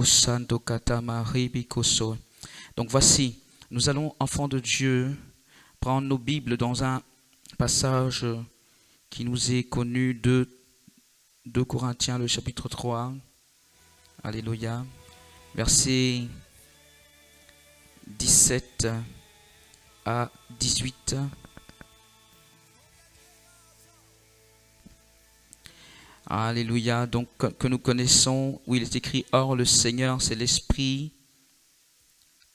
Santo Katama Ribikoso. Donc voici, nous allons, enfants de Dieu, prendre nos Bibles dans un passage qui nous est connu de 2 Corinthiens, le chapitre 3. Alléluia. Versets 17 à 18. Alléluia. Donc, que nous connaissons, où il est écrit, or le Seigneur, c'est l'Esprit.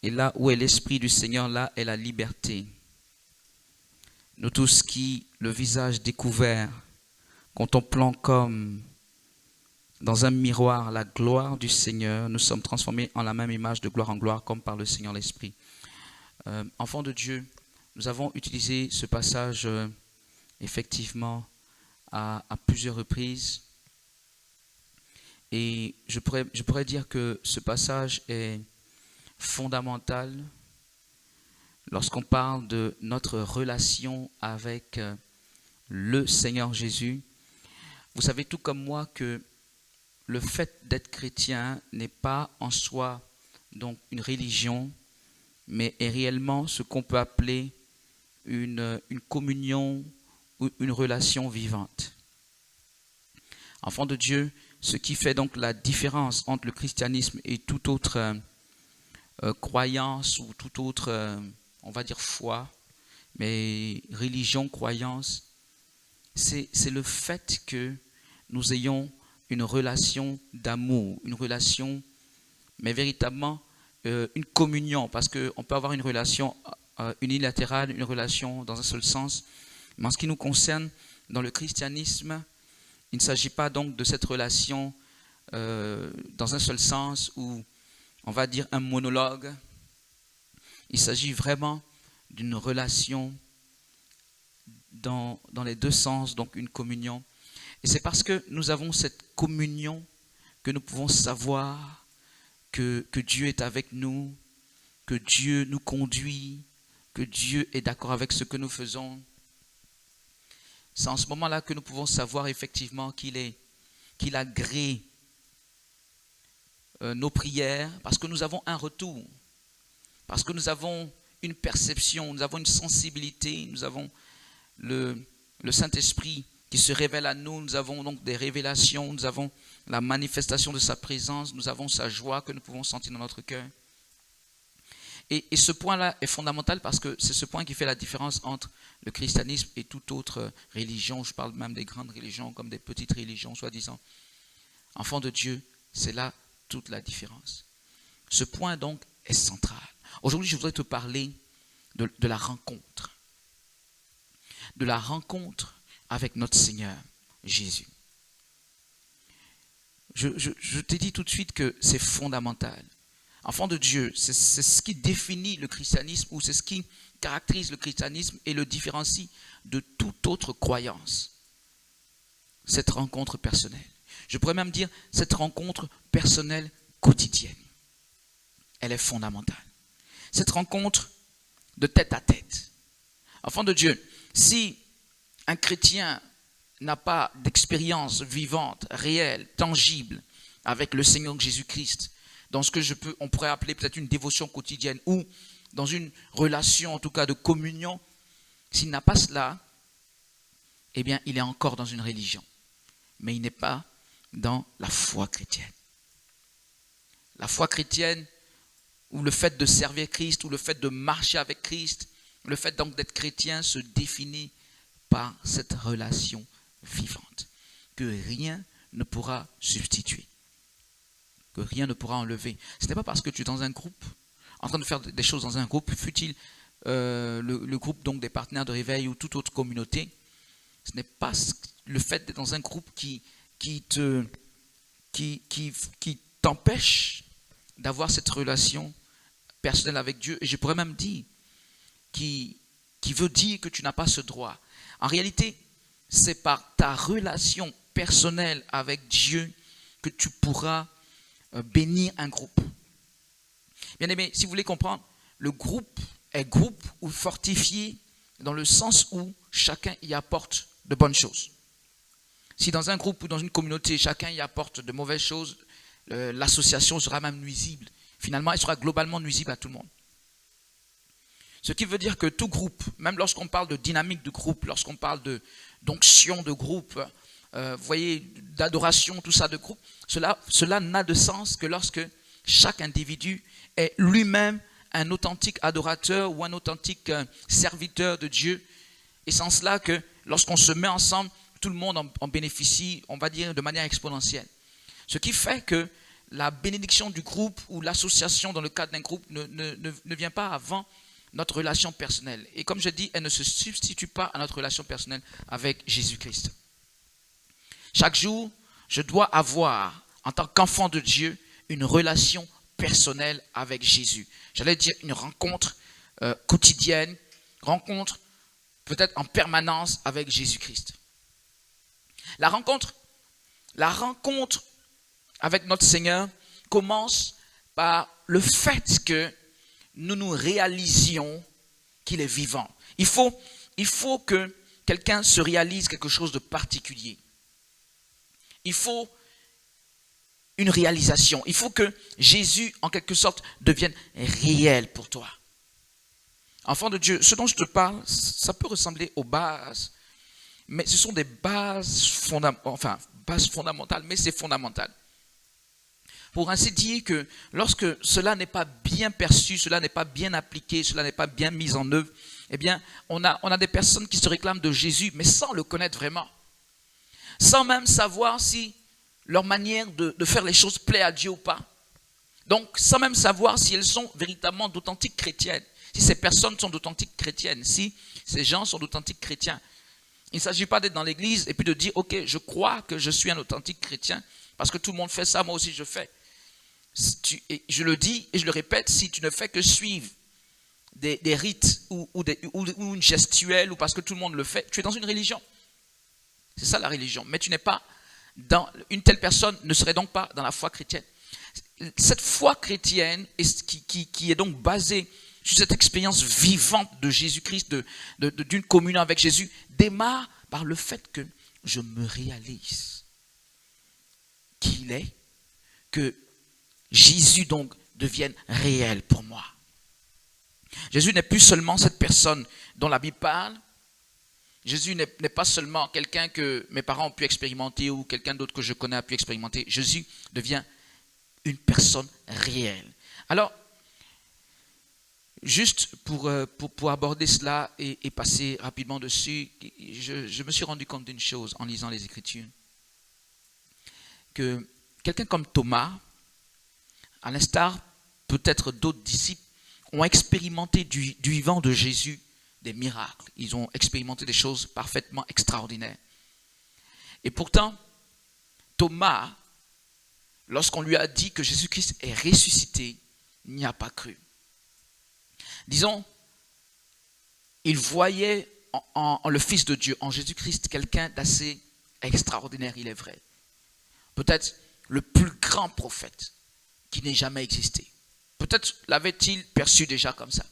Et là où est l'Esprit du Seigneur, là est la liberté. Nous tous qui, le visage découvert, contemplant comme dans un miroir la gloire du Seigneur, nous sommes transformés en la même image de gloire en gloire, comme par le Seigneur l'Esprit. Enfants de Dieu, nous avons utilisé ce passage effectivement à plusieurs reprises. Et je pourrais dire que ce passage est fondamental lorsqu'on parle de notre relation avec le Seigneur Jésus. Vous savez tout comme moi que le fait d'être chrétien n'est pas en soi donc une religion, mais est réellement ce qu'on peut appeler une communion ou une relation vivante. Enfants de Dieu, ce qui fait donc la différence entre le christianisme et toute autre croyance ou toute autre, on va dire foi, mais religion, croyance, c'est le fait que nous ayons une relation d'amour, une relation, mais véritablement une communion, parce qu'on peut avoir une relation unilatérale, une relation dans un seul sens, mais en ce qui nous concerne, dans le christianisme, il ne s'agit pas donc de cette relation dans un seul sens où on va dire un monologue. Il s'agit vraiment d'une relation dans les deux sens, donc une communion. Et c'est parce que nous avons cette communion que nous pouvons savoir que Dieu est avec nous, que Dieu nous conduit, que Dieu est d'accord avec ce que nous faisons. C'est en ce moment-là que nous pouvons savoir effectivement qu'il agrée nos prières, parce que nous avons un retour, parce que nous avons une perception, nous avons une sensibilité, nous avons le Saint-Esprit qui se révèle à nous, nous avons donc des révélations, nous avons la manifestation de sa présence, nous avons sa joie que nous pouvons sentir dans notre cœur. Et ce point-là est fondamental parce que c'est ce point qui fait la différence entre le christianisme et toute autre religion. Je parle même des grandes religions comme des petites religions, soi-disant. Enfants de Dieu, c'est là toute la différence. Ce point donc est central. Aujourd'hui, je voudrais te parler de la rencontre. De la rencontre avec notre Seigneur Jésus. Je t'ai dit tout de suite que c'est fondamental. Enfant de Dieu, c'est ce qui définit le christianisme ou c'est ce qui caractérise le christianisme et le différencie de toute autre croyance. Cette rencontre personnelle. Je pourrais même dire cette rencontre personnelle quotidienne. Elle est fondamentale. Cette rencontre de tête à tête. Enfant de Dieu, si un chrétien n'a pas d'expérience vivante, réelle, tangible avec le Seigneur Jésus-Christ, dans ce que on pourrait appeler peut-être une dévotion quotidienne ou dans une relation en tout cas de communion, s'il n'a pas cela, eh bien il est encore dans une religion, mais il n'est pas dans la foi chrétienne. La foi chrétienne ou le fait de servir Christ ou le fait de marcher avec Christ, le fait donc d'être chrétien se définit par cette relation vivante que rien ne pourra substituer, que rien ne pourra enlever. Ce n'est pas parce que tu es dans un groupe, en train de faire des choses dans un groupe, fût-il le groupe donc des partenaires de réveil ou toute autre communauté, ce n'est pas le fait d'être dans un groupe qui t'empêche d'avoir cette relation personnelle avec Dieu, et je pourrais même dire qui veut dire que tu n'as pas ce droit. En réalité, c'est par ta relation personnelle avec Dieu que tu pourras bénir un groupe. Bien aimé, si vous voulez comprendre, le groupe est groupe ou fortifié dans le sens où chacun y apporte de bonnes choses. Si dans un groupe ou dans une communauté, chacun y apporte de mauvaises choses, l'association sera même nuisible. Finalement, elle sera globalement nuisible à tout le monde. Ce qui veut dire que tout groupe, même lorsqu'on parle de dynamique de groupe, lorsqu'on parle d'onction de groupe, vous voyez, d'adoration, tout ça de groupe, cela n'a de sens que lorsque chaque individu est lui-même un authentique adorateur ou un authentique serviteur de Dieu. Et c'est en cela que lorsqu'on se met ensemble, tout le monde en bénéficie, on va dire, de manière exponentielle. Ce qui fait que la bénédiction du groupe ou l'association dans le cadre d'un groupe ne vient pas avant notre relation personnelle. Et comme je dis, elle ne se substitue pas à notre relation personnelle avec Jésus-Christ. Chaque jour, je dois avoir, en tant qu'enfant de Dieu, une relation personnelle avec Jésus. J'allais dire une rencontre quotidienne, rencontre peut-être en permanence avec Jésus-Christ. La rencontre avec notre Seigneur commence par le fait que nous nous réalisions qu'il est vivant. Il faut que quelqu'un se réalise quelque chose de particulier. Il faut une réalisation. Il faut que Jésus, en quelque sorte, devienne réel pour toi. Enfant de Dieu, ce dont je te parle, ça peut ressembler aux bases, mais ce sont des bases fondamentales, mais c'est fondamental. Pour ainsi dire que lorsque cela n'est pas bien perçu, cela n'est pas bien appliqué, cela n'est pas bien mis en œuvre, eh bien, on a des personnes qui se réclament de Jésus, mais sans le connaître vraiment. Sans même savoir si leur manière de faire les choses plaît à Dieu ou pas. Donc, sans même savoir si elles sont véritablement d'authentiques chrétiennes, si ces personnes sont d'authentiques chrétiennes, si ces gens sont d'authentiques chrétiens. Il ne s'agit pas d'être dans l'église et puis de dire, ok, je crois que je suis un authentique chrétien, parce que tout le monde fait ça, moi aussi je fais. Je le dis et je le répète, si tu ne fais que suivre des rites ou une gestuelle, ou parce que tout le monde le fait, tu es dans une religion. C'est ça la religion. Mais tu n'es pas une telle personne ne serait donc pas dans la foi chrétienne. Cette foi chrétienne qui est donc basée sur cette expérience vivante de Jésus-Christ, d'une communion avec Jésus, démarre par le fait que je me réalise qu'il est, que Jésus donc devienne réel pour moi. Jésus n'est plus seulement cette personne dont la Bible parle. Jésus n'est pas seulement quelqu'un que mes parents ont pu expérimenter ou quelqu'un d'autre que je connais a pu expérimenter. Jésus devient une personne réelle. Alors, juste pour aborder cela et passer rapidement dessus, je me suis rendu compte d'une chose en lisant les Écritures. Que quelqu'un comme Thomas, à l'instar peut-être d'autres disciples, ont expérimenté du vivant de Jésus des miracles. Ils ont expérimenté des choses parfaitement extraordinaires. Et pourtant, Thomas, lorsqu'on lui a dit que Jésus-Christ est ressuscité, n'y a pas cru. Disons, il voyait en le Fils de Dieu, en Jésus-Christ, quelqu'un d'assez extraordinaire, il est vrai. Peut-être le plus grand prophète qui n'ait jamais existé. Peut-être l'avait-il perçu déjà comme ça.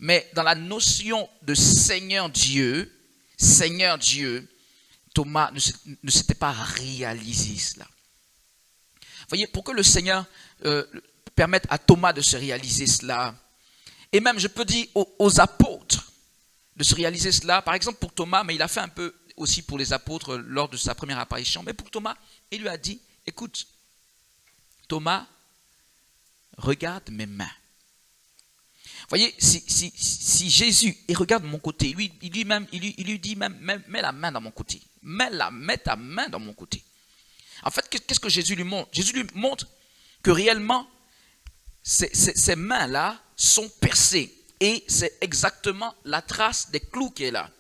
Mais dans la notion de Seigneur Dieu, Thomas ne s'était pas réalisé cela. Vous voyez, pour que le Seigneur permette à Thomas de se réaliser cela, et même je peux dire aux apôtres de se réaliser cela, par exemple pour Thomas, mais il a fait un peu aussi pour les apôtres lors de sa première apparition, mais pour Thomas, il lui a dit, écoute, Thomas, regarde mes mains. Vous voyez, si Jésus, il regarde mon côté, il lui dit même, mets la main dans mon côté. Mets ta main dans mon côté. En fait, qu'est-ce que Jésus lui montre? Jésus lui montre que réellement, ces mains-là sont percées. Et c'est exactement la trace des clous qui est là.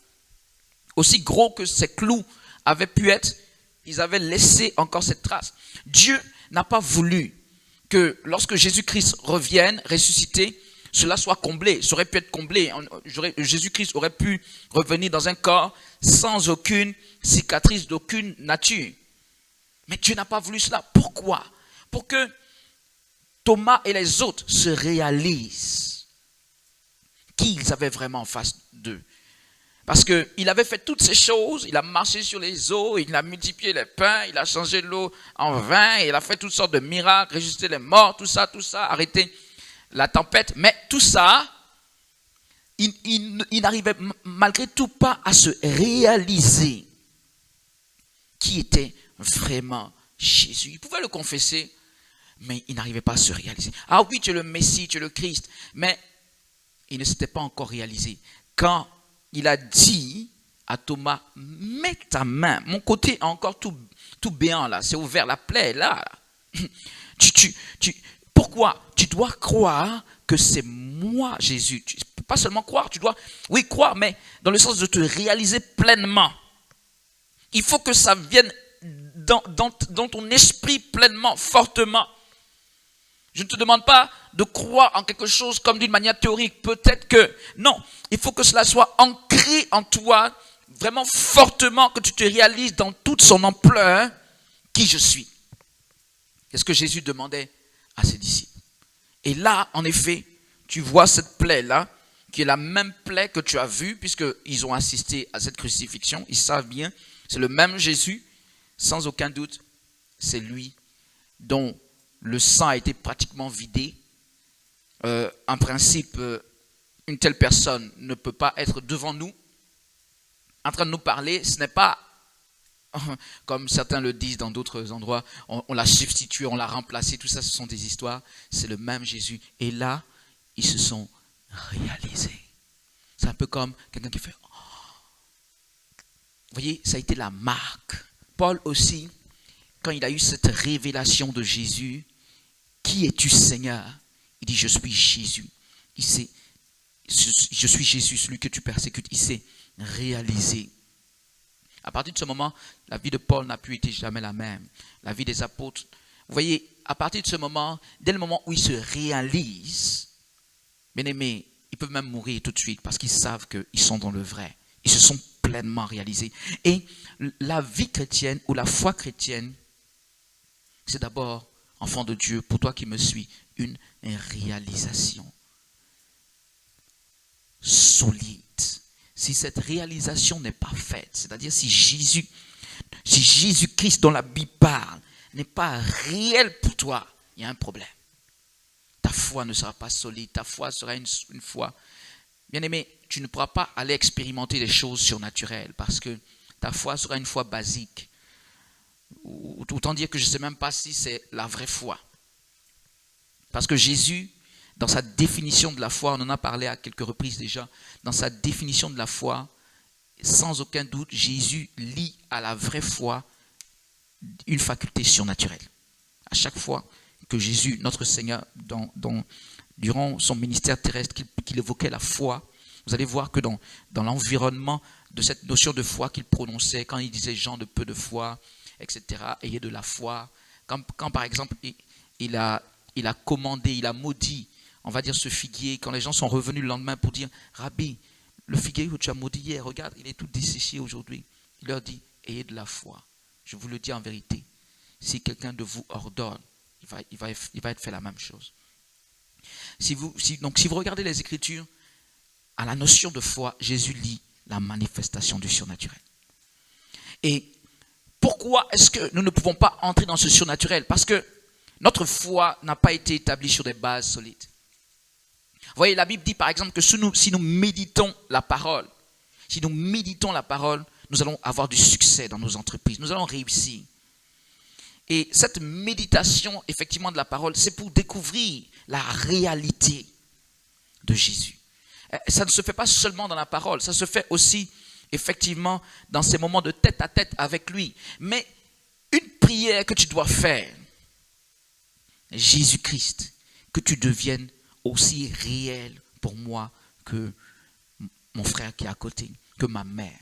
Aussi gros que ces clous avaient pu être, ils avaient laissé encore cette trace. Dieu n'a pas voulu que lorsque Jésus-Christ revienne, ressuscité, cela soit comblé. Ça aurait pu être comblé. Jésus-Christ aurait pu revenir dans un corps sans aucune cicatrice d'aucune nature. Mais Dieu n'a pas voulu cela. Pourquoi? Pour que Thomas et les autres se réalisent qui ils avaient vraiment en face d'eux. Parce qu'il avait fait toutes ces choses, il a marché sur les eaux, il a multiplié les pains, il a changé l'eau en vin, il a fait toutes sortes de miracles, ressuscité les morts, tout ça, arrêté la tempête. Mais tout ça, il n'arrivait malgré tout pas à se réaliser qui était vraiment Jésus. Il pouvait le confesser, mais il n'arrivait pas à se réaliser. Ah oui, tu es le Messie, tu es le Christ, mais il ne s'était pas encore réalisé. Quand il a dit à Thomas, mets ta main, mon côté est encore tout béant là, c'est ouvert, la plaie est là. Pourquoi? Tu dois croire que c'est moi Jésus. Tu ne peux pas seulement croire, tu dois, oui, croire, mais dans le sens de te réaliser pleinement. Il faut que ça vienne dans ton esprit pleinement, fortement. Je ne te demande pas de croire en quelque chose comme d'une manière théorique. Peut-être que non. Il faut que cela soit ancré en toi, vraiment fortement, que tu te réalises dans toute son ampleur qui je suis. C'est ce que Jésus demandait à ses disciples. Et là, en effet, tu vois cette plaie-là, qui est la même plaie que tu as vue, puisqu'ils ont assisté à cette crucifixion. Ils savent bien, c'est le même Jésus, sans aucun doute. C'est lui dont le sang a été pratiquement vidé. En principe, une telle personne ne peut pas être devant nous, en train de nous parler. Ce n'est pas, comme certains le disent dans d'autres endroits, on l'a substitué, on l'a remplacé. Tout ça, ce sont des histoires. C'est le même Jésus. Et là, ils se sont réalisés. C'est un peu comme quelqu'un qui fait... Oh. Vous voyez, ça a été la marque. Paul aussi, quand il a eu cette révélation de Jésus, qui es-tu Seigneur? Il dit, je suis Jésus. Je suis Jésus, celui que tu persécutes. Il s'est réalisé. À partir de ce moment, la vie de Paul n'a plus été jamais la même. La vie des apôtres. Vous voyez, à partir de ce moment, dès le moment où ils se réalisent, bien aimés, ils peuvent même mourir tout de suite parce qu'ils savent qu'ils sont dans le vrai. Ils se sont pleinement réalisés. Et la vie chrétienne ou la foi chrétienne, c'est d'abord, enfant de Dieu, pour toi qui me suis, une réalisation solide. Si cette réalisation n'est pas faite, c'est-à-dire si Jésus-Christ dont la Bible parle n'est pas réel pour toi, il y a un problème. Ta foi ne sera pas solide, ta foi sera une foi. Bien aimé, tu ne pourras pas aller expérimenter des choses surnaturelles parce que ta foi sera une foi basique. Autant dire que je ne sais même pas si c'est la vraie foi. Parce que Jésus, dans sa définition de la foi, on en a parlé à quelques reprises déjà, dans sa définition de la foi, sans aucun doute, Jésus lie à la vraie foi une faculté surnaturelle. À chaque fois que Jésus, notre Seigneur, durant son ministère terrestre, qu'il évoquait la foi, vous allez voir que dans l'environnement de cette notion de foi qu'il prononçait, quand il disait « gens de peu de foi », etc., ayez de la foi. Quand par exemple, il a commandé, il a maudit, on va dire ce figuier, quand les gens sont revenus le lendemain pour dire « Rabbi, le figuier que tu as maudit hier, regarde, il est tout desséché aujourd'hui. » Il leur dit « Ayez de la foi. Je vous le dis en vérité. Si quelqu'un de vous ordonne, il va être fait la même chose. » Donc si vous regardez les Écritures, à la notion de foi, Jésus lie la manifestation du surnaturel. Et pourquoi est-ce que nous ne pouvons pas entrer dans ce surnaturel? Parce que notre foi n'a pas été établie sur des bases solides. Vous voyez, la Bible dit par exemple que si nous méditons la parole, nous allons avoir du succès dans nos entreprises, nous allons réussir. Et cette méditation, effectivement, de la parole, c'est pour découvrir la réalité de Jésus. Ça ne se fait pas seulement dans la parole, ça se fait aussi, effectivement, dans ces moments de tête à tête avec lui. Mais une prière que tu dois faire, Jésus-Christ, que tu deviennes aussi réel pour moi que mon frère qui est à côté, que ma mère,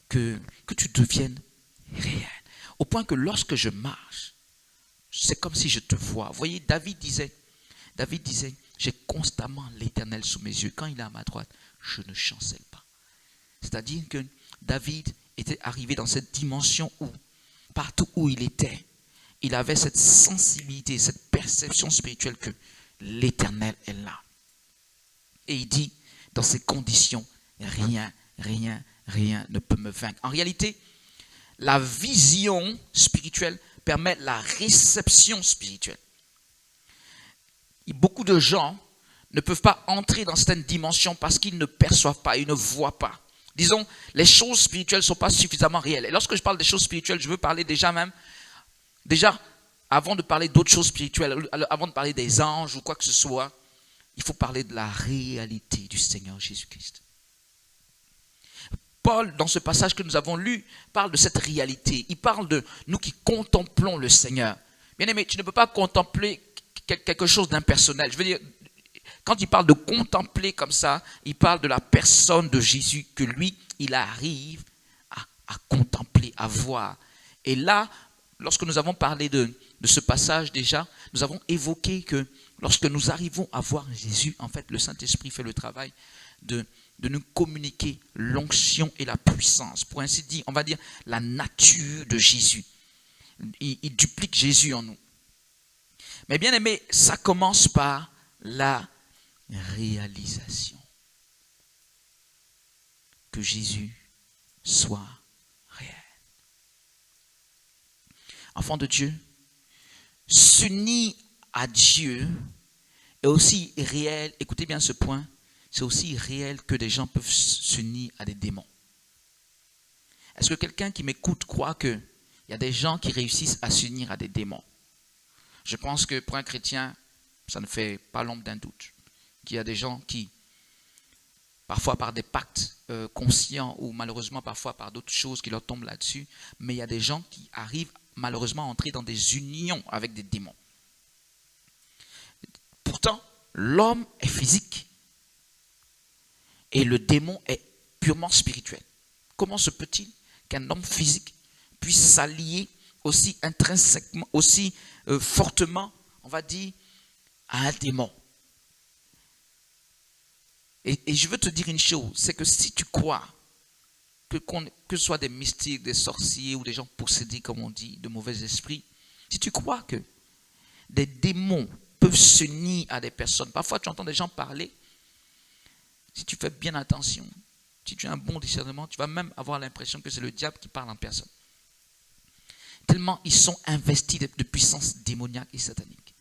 que tu deviennes réel. Au point que lorsque je marche, c'est comme si je te vois. Vous voyez, David disait, j'ai constamment l'Éternel sous mes yeux. Quand il est à ma droite, je ne chancelle pas. C'est-à-dire que David était arrivé dans cette dimension où, partout où il était, il avait cette sensibilité, cette perception spirituelle que l'Éternel est là. Et il dit, dans ces conditions, rien rien ne peut me vaincre. En réalité, la vision spirituelle permet la réception spirituelle. Et beaucoup de gens ne peuvent pas entrer dans certaines dimensions parce qu'ils ne perçoivent pas, ils ne voient pas. Disons, les choses spirituelles ne sont pas suffisamment réelles. Et lorsque je parle des choses spirituelles, je veux parler déjà, avant de parler d'autres choses spirituelles, avant de parler des anges ou quoi que ce soit, il faut parler de la réalité du Seigneur Jésus-Christ. Paul, dans ce passage que nous avons lu, parle de cette réalité. Il parle de nous qui contemplons le Seigneur. Bien-aimé, tu ne peux pas contempler quelque chose d'impersonnel. Je veux dire, quand il parle de contempler comme ça, il parle de la personne de Jésus, que lui, il arrive à contempler, à voir. Et là, lorsque nous avons parlé de ce passage déjà, nous avons évoqué que lorsque nous arrivons à voir Jésus, en fait, le Saint-Esprit fait le travail de nous communiquer l'onction et la puissance. Pour ainsi dire, on va dire la nature de Jésus. Il duplique Jésus en nous. Mais bien aimé, ça commence par la réalisation. Que Jésus soit réel. Enfant de Dieu, s'unir à Dieu est aussi réel, écoutez bien ce point, c'est aussi réel que des gens peuvent s'unir à des démons. Est-ce que quelqu'un qui m'écoute croit qu'il y a des gens qui réussissent à s'unir à des démons? Je pense que pour un chrétien, ça ne fait pas l'ombre d'un doute. Qu'il y a des gens qui, parfois par des pactes conscients ou malheureusement parfois par d'autres choses qui leur tombent là-dessus, mais il y a des gens qui arrivent malheureusement à entrer dans des unions avec des démons. Pourtant, l'homme est physique et le démon est purement spirituel. Comment se peut-il qu'un homme physique puisse s'allier aussi intrinsèquement, aussi fortement, on va dire, à un démon? Et je veux te dire une chose, c'est que si tu crois que ce soit des mystiques, des sorciers ou des gens possédés, comme on dit, de mauvais esprits, si tu crois que des démons peuvent s'unir à des personnes, parfois tu entends des gens parler, si tu fais bien attention, si tu as un bon discernement, tu vas même avoir l'impression que c'est le diable qui parle en personne. Tellement ils sont investis de puissances démoniaques et sataniques.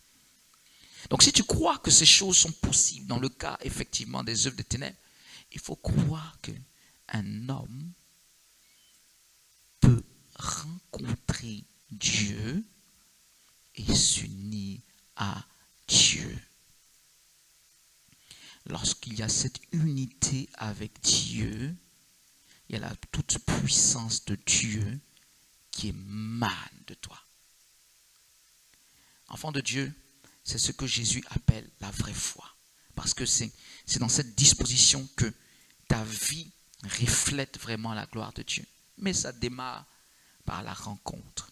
Donc si tu crois que ces choses sont possibles dans le cas effectivement des œuvres des ténèbres, il faut croire qu'un homme peut rencontrer Dieu et s'unir à Dieu. Lorsqu'il y a cette unité avec Dieu, il y a la toute puissance de Dieu qui émane de toi. Enfant de Dieu, c'est ce que Jésus appelle la vraie foi. Parce que c'est dans cette disposition que ta vie reflète vraiment la gloire de Dieu. Mais ça démarre par la rencontre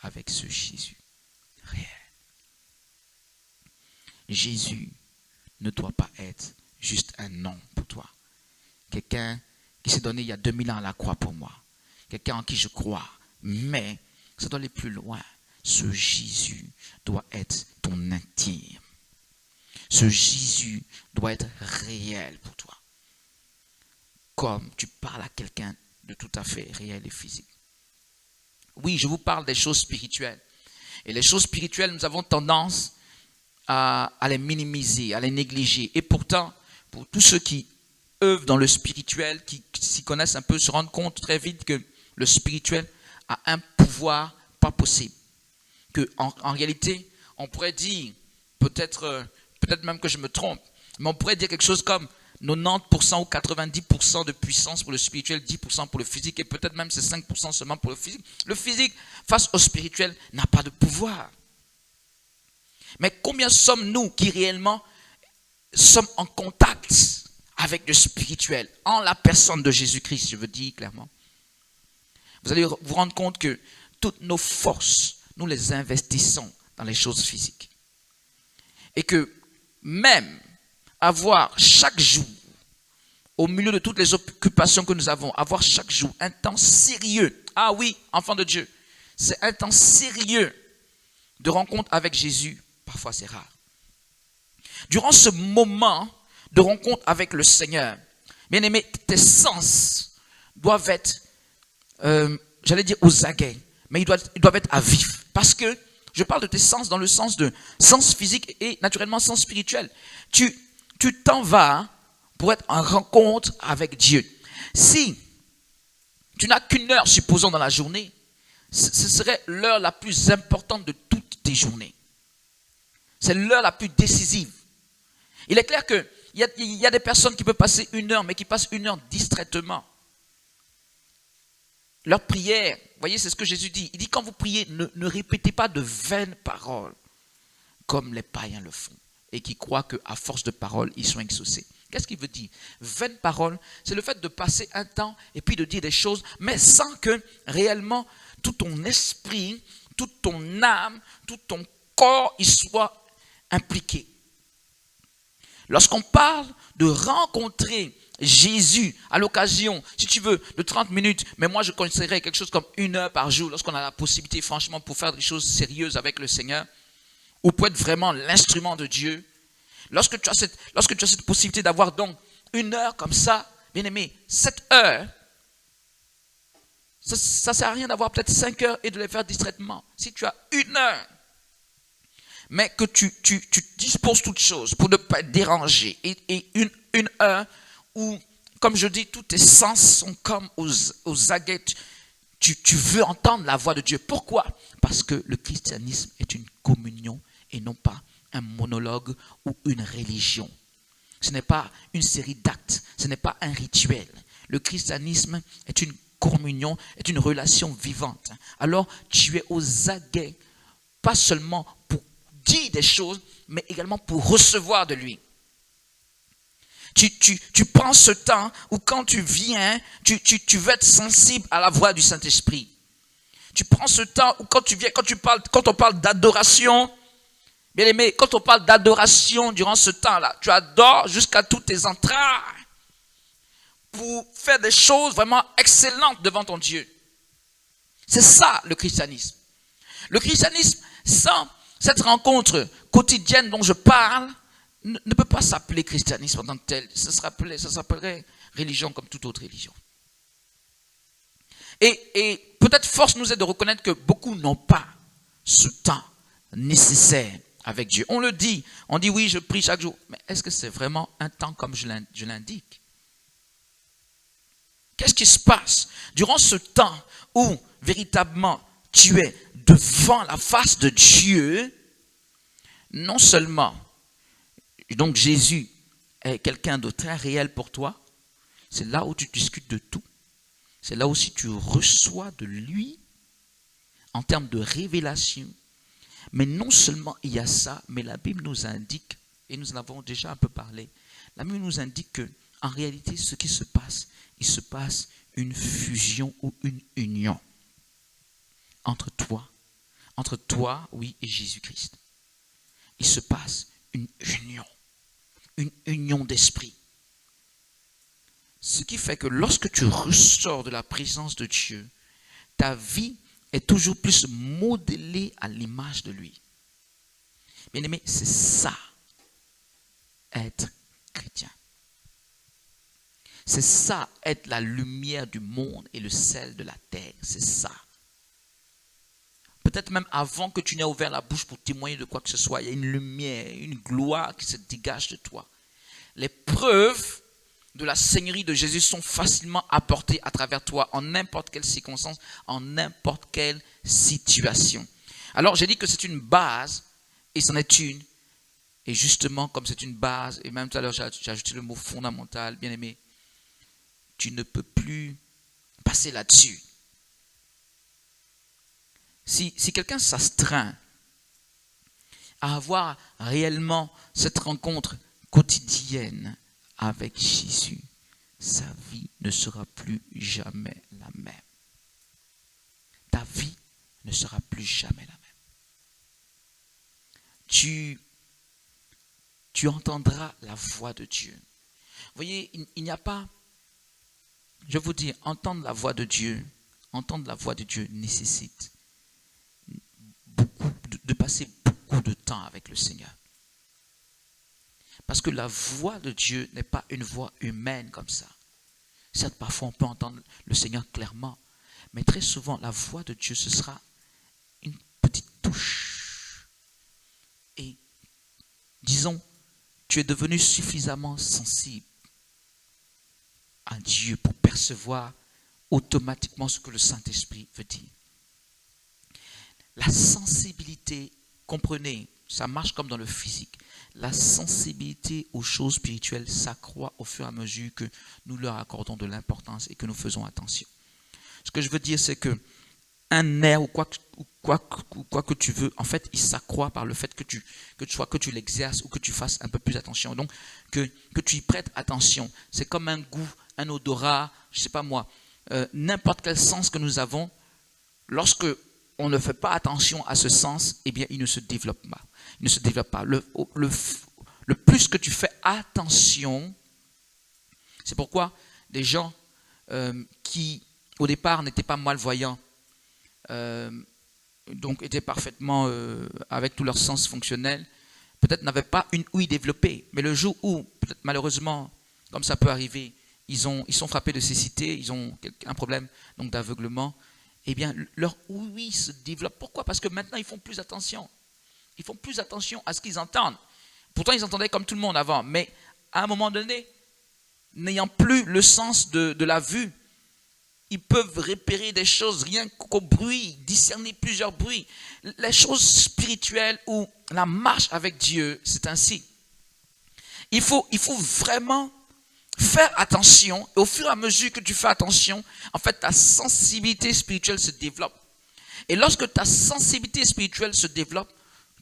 avec ce Jésus réel. Jésus ne doit pas être juste un nom pour toi. Quelqu'un qui s'est donné il y a 2000 ans à la croix pour moi. Quelqu'un en qui je crois. Mais ça doit aller plus loin. Ce Jésus doit être ton intime. Ce Jésus doit être réel pour toi. Comme tu parles à quelqu'un de tout à fait réel et physique. Oui, je vous parle des choses spirituelles. Et les choses spirituelles, nous avons tendance à les minimiser, à les négliger. Et pourtant, pour tous ceux qui œuvrent dans le spirituel, qui s'y connaissent un peu, se rendent compte très vite que le spirituel a un pouvoir pas possible. En réalité, on pourrait dire, peut-être même que je me trompe, mais on pourrait dire quelque chose comme 90% ou 90% de puissance pour le spirituel, 10% pour le physique, et peut-être même c'est 5% seulement pour le physique. Le physique, face au spirituel, n'a pas de pouvoir. Mais combien sommes-nous qui réellement sommes en contact avec le spirituel, en la personne de Jésus-Christ, je veux dire clairement. Vous allez vous rendre compte que toutes nos forces, nous les investissons dans les choses physiques. Et que même avoir chaque jour, au milieu de toutes les occupations que nous avons, avoir chaque jour un temps sérieux. Ah oui, enfant de Dieu, c'est un temps sérieux de rencontre avec Jésus. Parfois c'est rare. Durant ce moment de rencontre avec le Seigneur, bien aimé, tes sens doivent être, j'allais dire aux aguets, mais ils doivent être à vif. Parce que je parle de tes sens dans le sens de sens physique et naturellement sens spirituel. Tu t'en vas pour être en rencontre avec Dieu. Si tu n'as qu'une heure, supposons, dans la journée, ce serait l'heure la plus importante de toutes tes journées. C'est l'heure la plus décisive. Il est clair qu'il y a des personnes qui peuvent passer une heure, mais qui passent une heure distraitement. Leur prière, vous voyez, c'est ce que Jésus dit. Il dit, quand vous priez, ne répétez pas de vaines paroles, comme les païens le font, et qui croient qu'à force de paroles, ils sont exaucés. Qu'est-ce qu'il veut dire? Vaines paroles, c'est le fait de passer un temps et puis de dire des choses, mais sans que réellement tout ton esprit, toute ton âme, tout ton corps y soit impliqué. Lorsqu'on parle de rencontrer Jésus à l'occasion, si tu veux, de 30 minutes, mais moi je conseillerais quelque chose comme 1 heure par jour, lorsqu'on a la possibilité franchement pour faire des choses sérieuses avec le Seigneur, ou pour être vraiment l'instrument de Dieu. Lorsque tu as cette possibilité d'avoir donc 1 heure comme ça, bien aimé, 7 heures, ça ne sert à rien d'avoir peut-être 5 heures et de les faire distraitement. Si tu as 1 heure, mais que tu disposes toutes choses pour ne pas être dérangé, et une heure où, comme je dis, tous tes sens sont comme aux aguets, tu veux entendre la voix de Dieu. Pourquoi? Parce que le christianisme est une communion et non pas un monologue ou une religion. Ce n'est pas une série d'actes, ce n'est pas un rituel. Le christianisme est une communion, est une relation vivante. Alors, tu es aux aguets, pas seulement pour dire des choses, mais également pour recevoir de lui. Tu prends ce temps où quand tu viens, tu veux être sensible à la voix du Saint-Esprit. Tu prends ce temps où quand tu viens, quand on parle d'adoration, bien aimé, quand on parle d'adoration durant ce temps-là, tu adores jusqu'à toutes tes entrailles pour faire des choses vraiment excellentes devant ton Dieu. C'est ça le christianisme. Le christianisme, sans cette rencontre quotidienne dont je parle, ne peut pas s'appeler christianisme en tant que tel. Ça s'appellerait religion comme toute autre religion. Et peut-être force nous est de reconnaître que beaucoup n'ont pas ce temps nécessaire avec Dieu. On le dit, on dit oui, je prie chaque jour. Mais est-ce que c'est vraiment un temps comme je l'indique? Qu'est-ce qui se passe durant ce temps où véritablement tu es devant la face de Dieu? Non seulement, donc Jésus est quelqu'un de très réel pour toi, c'est là où tu discutes de tout, c'est là aussi tu reçois de lui en termes de révélation. Mais non seulement il y a ça, mais la Bible nous indique, et nous en avons déjà un peu parlé, la Bible nous indique que en réalité ce qui se passe, il se passe une fusion ou une union entre toi, oui, et Jésus-Christ. Il se passe une union d'esprit. Ce qui fait que lorsque tu ressors de la présence de Dieu, ta vie est toujours plus modélée à l'image de lui. Bien aimé, c'est ça, être chrétien. C'est ça, être la lumière du monde et le sel de la terre. C'est ça. Peut-être même avant que tu n'aies ouvert la bouche pour témoigner de quoi que ce soit, il y a une lumière, une gloire qui se dégage de toi. Les preuves de la Seigneurie de Jésus sont facilement apportées à travers toi en n'importe quelle circonstance, en n'importe quelle situation. Alors j'ai dit que c'est une base, et c'en est une. Et justement, comme c'est une base, et même tout à l'heure j'ai ajouté le mot fondamental, bien aimé, tu ne peux plus passer là-dessus. Si quelqu'un s'astreint à avoir réellement cette rencontre quotidienne avec Jésus, sa vie ne sera plus jamais la même. Ta vie ne sera plus jamais la même. Tu entendras la voix de Dieu. Vous voyez, il n'y a pas, je vous dis, entendre la voix de Dieu nécessite de passer beaucoup de temps avec le Seigneur. Parce que la voix de Dieu n'est pas une voix humaine comme ça. Certes, parfois on peut entendre le Seigneur clairement, mais très souvent la voix de Dieu, ce sera une petite touche. Et disons, tu es devenu suffisamment sensible à Dieu pour percevoir automatiquement ce que le Saint-Esprit veut dire. La sensibilité, comprenez, ça marche comme dans le physique. La sensibilité aux choses spirituelles s'accroît au fur et à mesure que nous leur accordons de l'importance et que nous faisons attention. Ce que je veux dire, c'est que un nerf ou quoi que tu veux, en fait, il s'accroît par le fait que tu l'exerces ou que tu fasses un peu plus attention. Donc, que tu y prêtes attention. C'est comme un goût, un odorat, je ne sais pas moi, n'importe quel sens que nous avons, lorsque on ne fait pas attention à ce sens, eh bien, il ne se développe pas. Il ne se développe pas. Le plus que tu fais attention, c'est pourquoi des gens qui, au départ, n'étaient pas malvoyants, donc étaient parfaitement avec tous leurs sens fonctionnels, peut-être n'avaient pas une ouïe développée. Mais le jour où, peut-être malheureusement, comme ça peut arriver, ils sont frappés de cécité, ils ont un problème donc d'aveuglement, eh bien, leur ouïe se développe. Pourquoi? Parce que maintenant, ils font plus attention. Ils font plus attention à ce qu'ils entendent. Pourtant, ils entendaient comme tout le monde avant. Mais à un moment donné, n'ayant plus le sens de la vue, ils peuvent repérer des choses rien qu'au bruit, discerner plusieurs bruits. Les choses spirituelles ou la marche avec Dieu, c'est ainsi. Il faut vraiment faire attention, et au fur et à mesure que tu fais attention, en fait, ta sensibilité spirituelle se développe. Et lorsque ta sensibilité spirituelle se développe,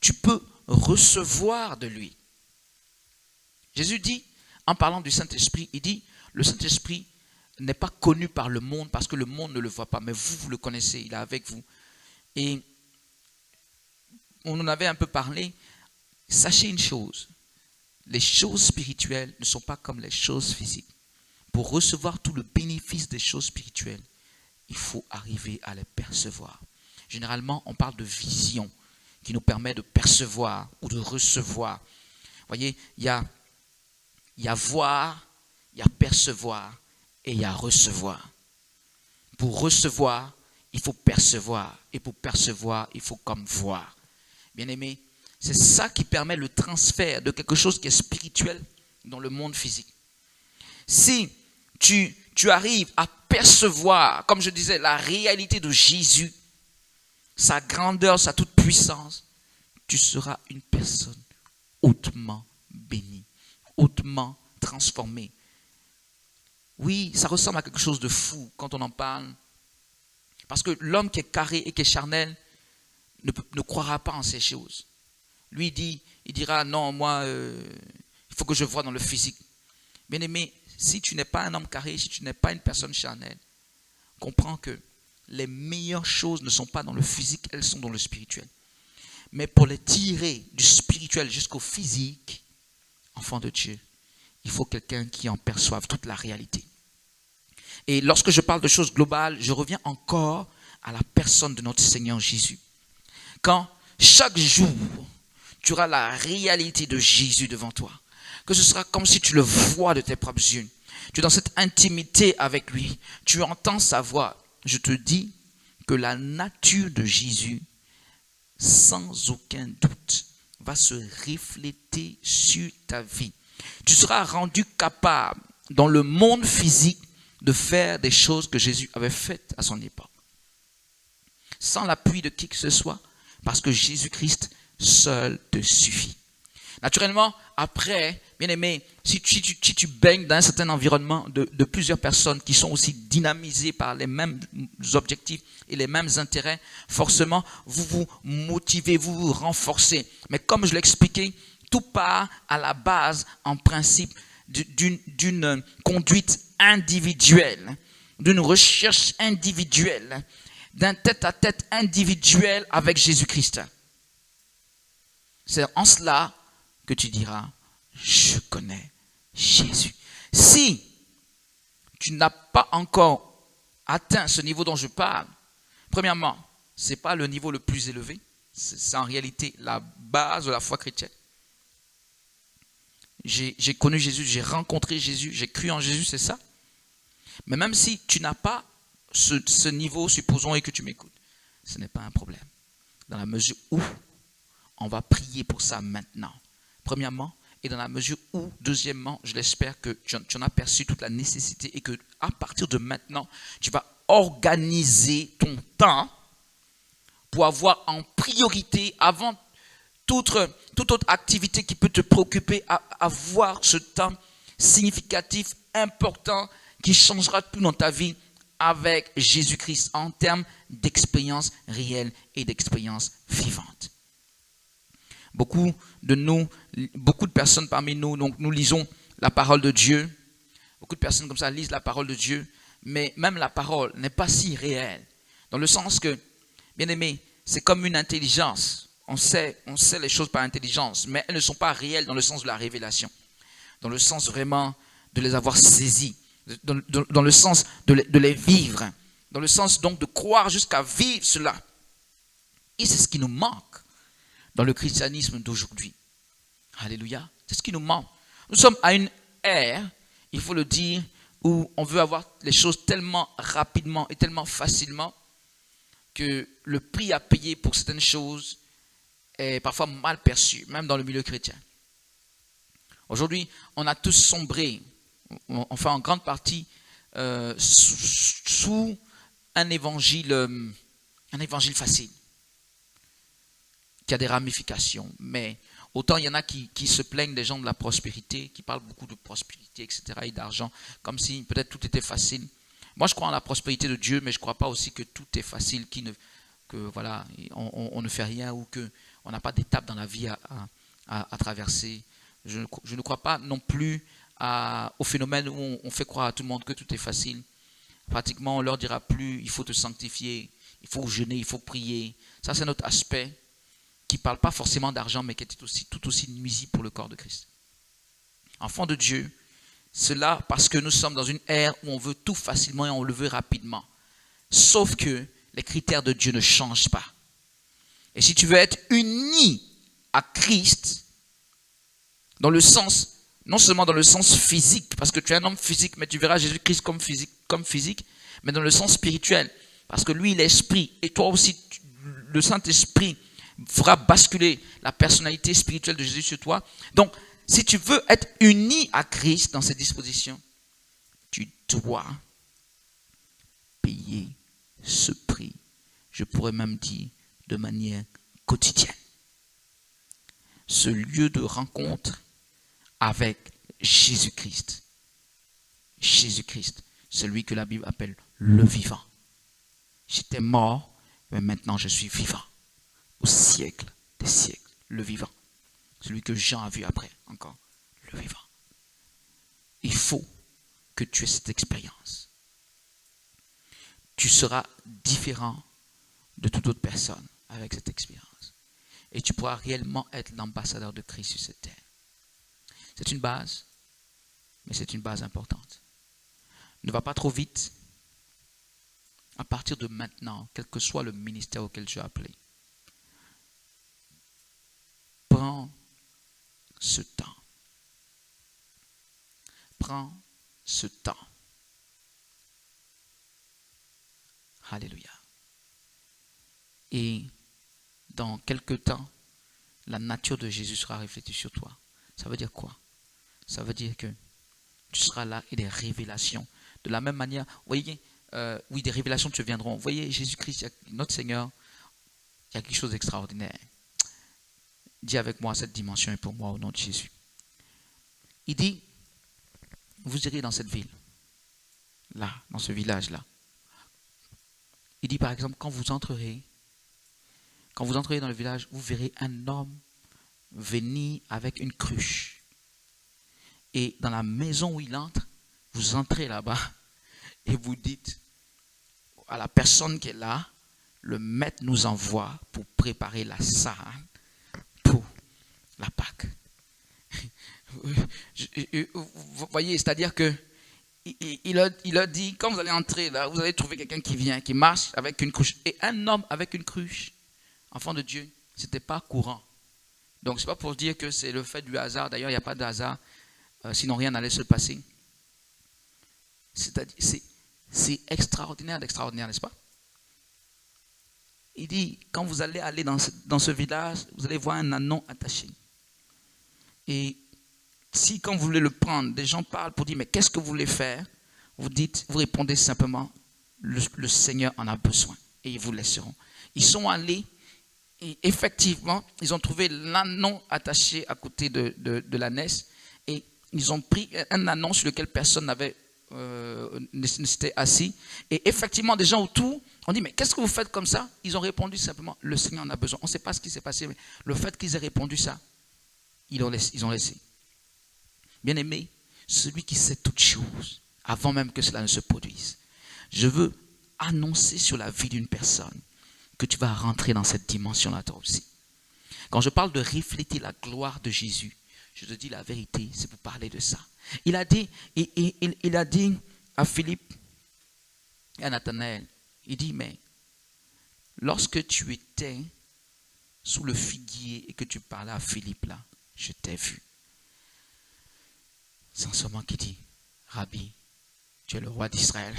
tu peux recevoir de lui. Jésus dit, en parlant du Saint-Esprit, il dit, le Saint-Esprit n'est pas connu par le monde parce que le monde ne le voit pas, mais vous le connaissez, il est avec vous. Et on en avait un peu parlé. Sachez une chose. Les choses spirituelles ne sont pas comme les choses physiques. Pour recevoir tout le bénéfice des choses spirituelles, il faut arriver à les percevoir. Généralement, on parle de vision qui nous permet de percevoir ou de recevoir. Vous voyez, il y a voir, il y a percevoir et il y a recevoir. Pour recevoir, il faut percevoir. Et pour percevoir, il faut comme voir. Bien-aimés, c'est ça qui permet le transfert de quelque chose qui est spirituel dans le monde physique. Si tu arrives à percevoir, comme je disais, la réalité de Jésus, sa grandeur, sa toute puissance, tu seras une personne hautement bénie, hautement transformée. Oui, ça ressemble à quelque chose de fou quand on en parle. Parce que l'homme qui est carré et qui est charnel ne croira pas en ces choses. Lui il dira non, moi, il faut que je voie dans le physique. Bien-aimé, si tu n'es pas un homme carré, si tu n'es pas une personne charnelle, comprends que les meilleures choses ne sont pas dans le physique, elles sont dans le spirituel. Mais pour les tirer du spirituel jusqu'au physique, enfant de Dieu, il faut quelqu'un qui en perçoive toute la réalité. Et lorsque je parle de choses globales, je reviens encore à la personne de notre Seigneur Jésus. Quand chaque jour, tu auras la réalité de Jésus devant toi, que ce sera comme si tu le vois de tes propres yeux. Tu es dans cette intimité avec lui, tu entends sa voix. Je te dis que la nature de Jésus, sans aucun doute, va se refléter sur ta vie. Tu seras rendu capable, dans le monde physique, de faire des choses que Jésus avait faites à son époque. Sans l'appui de qui que ce soit, parce que Jésus-Christ seul te suffit. Naturellement, après, bien aimé, si tu baignes dans un certain environnement de plusieurs personnes qui sont aussi dynamisées par les mêmes objectifs et les mêmes intérêts, forcément, vous vous motivez, vous vous renforcez. Mais comme je l'ai expliqué, tout part à la base, en principe, d'une conduite individuelle, d'une recherche individuelle, d'un tête-à-tête individuel avec Jésus-Christ. C'est en cela que tu diras, je connais Jésus. Si tu n'as pas encore atteint ce niveau dont je parle, premièrement, ce n'est pas le niveau le plus élevé, c'est en réalité la base de la foi chrétienne. J'ai connu Jésus, j'ai rencontré Jésus, j'ai cru en Jésus, c'est ça. Mais même si tu n'as pas ce niveau, supposons, et que tu m'écoutes, ce n'est pas un problème. Dans la mesure où on va prier pour ça maintenant, premièrement, et dans la mesure où, deuxièmement, je l'espère que tu en as perçu toute la nécessité et que à partir de maintenant, tu vas organiser ton temps pour avoir en priorité, avant toute autre activité qui peut te préoccuper, à avoir ce temps significatif, important, qui changera tout dans ta vie avec Jésus-Christ en termes d'expérience réelle et d'expérience vivante. Beaucoup de personnes parmi nous, donc nous lisons la parole de Dieu. Beaucoup de personnes comme ça lisent la parole de Dieu, mais même la parole n'est pas si réelle. Dans le sens que, bien aimé, c'est comme une intelligence. On sait les choses par intelligence, mais elles ne sont pas réelles dans le sens de la révélation. Dans le sens vraiment de les avoir saisies, dans le sens de les vivre, dans le sens donc de croire jusqu'à vivre cela. Et c'est ce qui nous manque dans le christianisme d'aujourd'hui. Alléluia. C'est ce qui nous manque. Nous sommes à une ère, il faut le dire, où on veut avoir les choses tellement rapidement et tellement facilement que le prix à payer pour certaines choses est parfois mal perçu, même dans le milieu chrétien. Aujourd'hui, on a tous sombré, enfin en grande partie, sous un évangile facile, qui a des ramifications. Mais autant il y en a qui se plaignent des gens de la prospérité, qui parlent beaucoup de prospérité, etc., et d'argent, comme si peut-être tout était facile. Moi, je crois en la prospérité de Dieu, mais je ne crois pas aussi que tout est facile, que voilà, on ne fait rien ou qu'on n'a pas d'étape dans la vie à traverser. Je ne crois pas non plus au phénomène où on fait croire à tout le monde que tout est facile. Pratiquement, on leur dira plus, il faut te sanctifier, il faut jeûner, il faut prier. Ça, c'est notre aspect qui ne parle pas forcément d'argent, mais qui est tout aussi nuisible pour le corps de Christ. Enfants de Dieu, cela parce que nous sommes dans une ère où on veut tout facilement et on le veut rapidement. Sauf que les critères de Dieu ne changent pas. Et si tu veux être uni à Christ, dans le sens, non seulement dans le sens physique, parce que tu es un homme physique, mais tu verras Jésus-Christ comme physique, mais dans le sens spirituel, parce que lui, il est esprit, et toi aussi, le Saint-Esprit fera basculer la personnalité spirituelle de Jésus sur toi. Donc, si tu veux être uni à Christ dans ses dispositions, tu dois payer ce prix. Je pourrais même dire de manière quotidienne. Ce lieu de rencontre avec Jésus-Christ. Jésus-Christ, celui que la Bible appelle le vivant. J'étais mort, mais maintenant je suis vivant. Au siècle des siècles, le vivant. Celui que Jean a vu après, encore, le vivant. Il faut que tu aies cette expérience. Tu seras différent de toute autre personne avec cette expérience. Et tu pourras réellement être l'ambassadeur de Christ sur cette terre. C'est une base, mais c'est une base importante. Ne va pas trop vite. À partir de maintenant, quel que soit le ministère auquel tu es appelé, prends ce temps. Prends ce temps. Alléluia. Et dans quelques temps, la nature de Jésus sera reflétée sur toi. Ça veut dire quoi? Ça veut dire que tu seras là et des révélations. De la même manière, vous voyez, oui, des révélations te viendront. Vous voyez, Jésus-Christ, notre Seigneur, il y a quelque chose d'extraordinaire. Dis avec moi, cette dimension est pour moi au nom de Jésus. Il dit, vous irez dans cette ville, là, dans ce village-là. Il dit par exemple, quand vous entrerez dans le village, vous verrez un homme venir avec une cruche. Et dans la maison où il entre, vous entrez là-bas et vous dites à la personne qui est là, le maître nous envoie pour préparer la salle pour la Pâque. Vous voyez, c'est-à-dire que il a dit, quand vous allez entrer là, vous allez trouver quelqu'un qui vient, qui marche avec une cruche. Et un homme avec une cruche, enfant de Dieu, ce n'était pas courant. Donc, ce n'est pas pour dire que c'est le fait du hasard. D'ailleurs, il n'y a pas de hasard. Sinon, rien n'allait se passer. C'est extraordinaire d'extraordinaire, n'est-ce pas? Il dit, quand vous allez dans ce village, vous allez voir un ânon attaché. Et si quand vous voulez le prendre, des gens parlent pour dire, mais qu'est-ce que vous voulez faire? Vous répondez simplement, le Seigneur en a besoin. Et ils vous laisseront. Ils sont allés, et effectivement, ils ont trouvé l'ânon attaché à côté de l'ânesse. Et ils ont pris un ânon sur lequel personne n'était assis. Et effectivement, des gens autour ont dit, mais qu'est-ce que vous faites comme ça? Ils ont répondu simplement, le Seigneur en a besoin. On ne sait pas ce qui s'est passé, mais le fait qu'ils aient répondu ça, ils ont laissé. Bien-aimé, celui qui sait toutes choses, avant même que cela ne se produise, je veux annoncer sur la vie d'une personne que tu vas rentrer dans cette dimension-là toi aussi. Quand je parle de refléter la gloire de Jésus, je te dis la vérité, c'est pour parler de ça. Il a dit à Philippe et à Nathanaël, il dit, mais lorsque tu étais sous le figuier et que tu parlais à Philippe là, je t'ai vu. C'est en ce moment qu'il dit, Rabbi, tu es le roi d'Israël.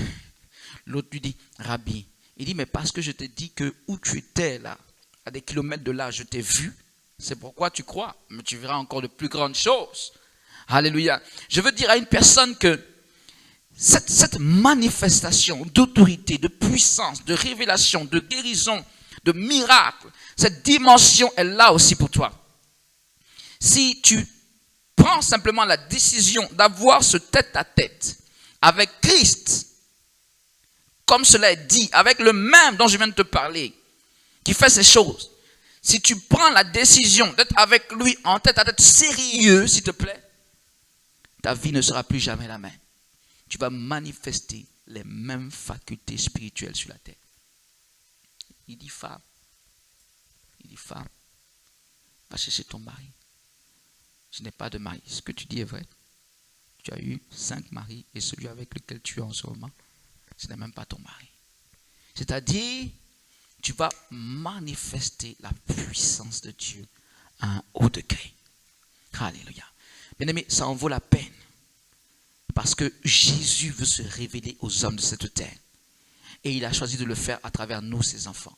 L'autre lui dit, Rabbi. Il dit, mais parce que je t'ai dit que où tu étais là, à des kilomètres de là, je t'ai vu. C'est pourquoi tu crois, mais tu verras encore de plus grandes choses. Alléluia. Je veux dire à une personne que cette manifestation d'autorité, de puissance, de révélation, de guérison, de miracle, cette dimension est là aussi pour toi. Si tu prends simplement la décision d'avoir ce tête-à-tête avec Christ, comme cela est dit, avec le même dont je viens de te parler, qui fait ces choses, si tu prends la décision d'être avec lui en tête-à-tête sérieux, s'il te plaît, ta vie ne sera plus jamais la même. Tu vas manifester les mêmes facultés spirituelles sur la terre. Il dit, femme, va chercher ton mari. Je n'ai pas de mari. Ce que tu dis est vrai. Tu as eu 5 maris et celui avec lequel tu es en ce moment, ce n'est même pas ton mari. C'est-à-dire, tu vas manifester la puissance de Dieu à un haut degré. Alléluia. Bien-aimé, ça en vaut la peine. Parce que Jésus veut se révéler aux hommes de cette terre. Et il a choisi de le faire à travers nous, ses enfants.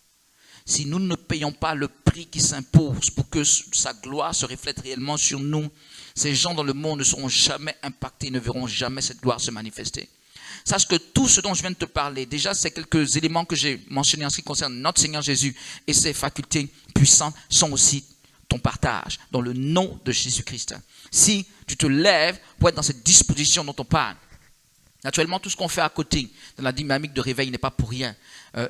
Si nous ne payons pas le prix qui s'impose pour que sa gloire se reflète réellement sur nous, ces gens dans le monde ne seront jamais impactés, ne verront jamais cette gloire se manifester. Sache que tout ce dont je viens de te parler, déjà c'est quelques éléments que j'ai mentionnés en ce qui concerne notre Seigneur Jésus et ses facultés puissantes sont aussi ton partage dans le nom de Jésus-Christ. Si tu te lèves pour être dans cette disposition dont on parle, naturellement tout ce qu'on fait à côté dans la dynamique de réveil n'est pas pour rien.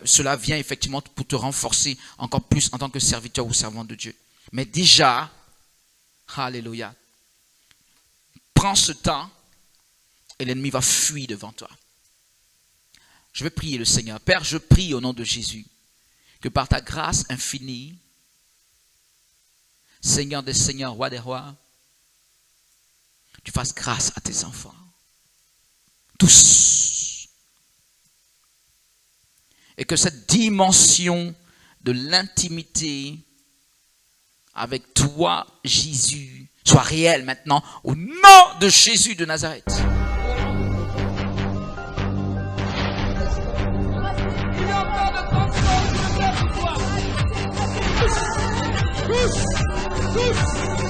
Cela vient effectivement pour te renforcer encore plus en tant que serviteur ou servante de Dieu. Mais déjà, alléluia, prends ce temps et l'ennemi va fuir devant toi. Je vais prier le Seigneur. Père, je prie au nom de Jésus que par ta grâce infinie, Seigneur des seigneurs, roi des rois, tu fasses grâce à tes enfants. Tous. Et que cette dimension de l'intimité avec toi, Jésus, soit réelle maintenant au nom de Jésus de Nazareth. Tous